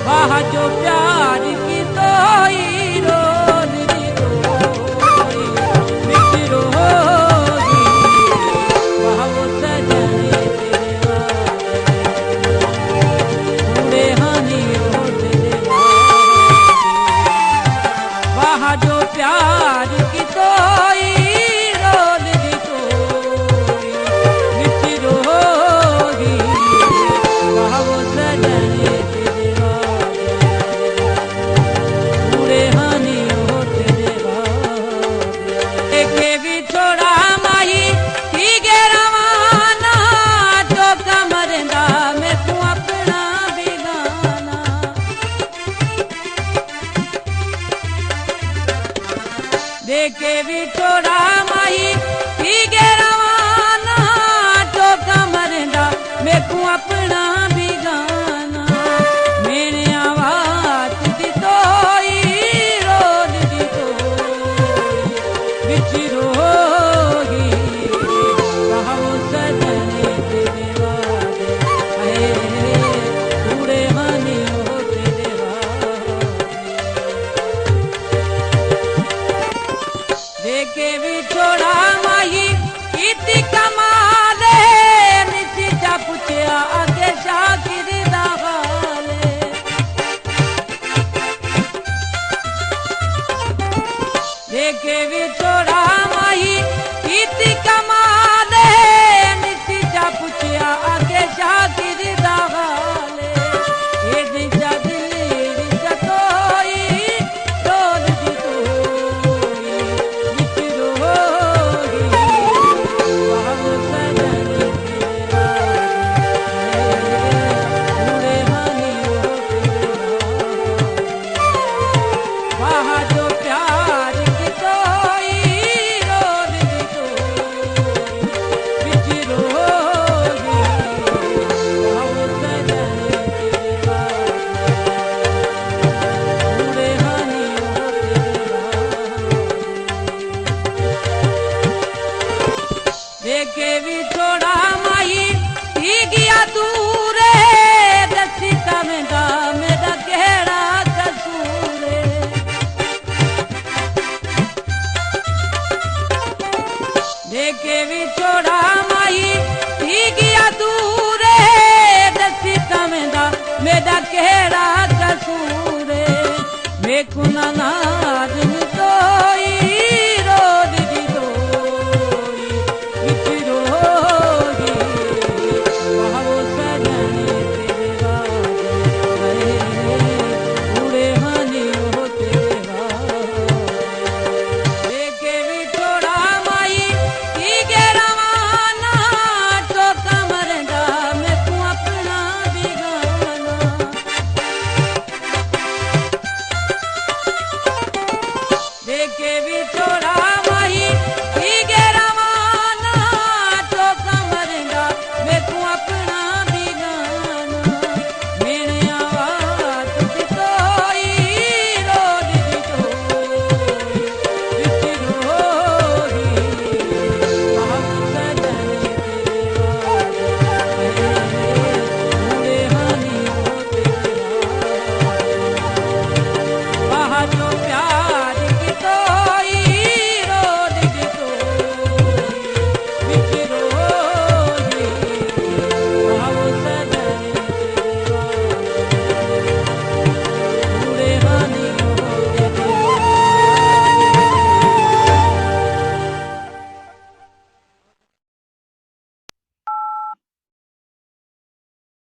वाह जो प्यार की तोई रोल दी तोई मिठरो होगी वाह वो सजने तेरे वाले हनी होठ दे वाह जो प्यार की तोई रोल दी तोई मिठरो होगी वाह वो सजने देखे भी थोड़ा माही पी गे रवाना तो कमरदा मैं को अपना भी गाना मेरे आवाज दी तोई रोल दी तोई बिच रोगी कहा वो सजने तेरे वाले पूरे हनी हो तेरे देखे भी थोड़ा माही इति कमाले निची जा पुछया आगे शाकिर दा हाले देखे भी थोड़ा माही इति कमाले निची जा पुछया आगे शाकिर दा हाले ए दिशा दिल जतोई रोल दी तोई देखे भी थोड़ा माही थी गया दूर दसी कमेंदा मेरा गहरा कसूर देखे भी थोड़ा माही थी गया दूर दसी कमेंदा मेरा गहरा कसूर मैं कुना नाज तोई रोल दी तोई मिठरो होगी वाह वो सजने तेरे वाले पूरे हनी हो तेरे वाले देखे भी थोड़ा माही की गे रवाना तो कमरदा मैं को अपना भी गाना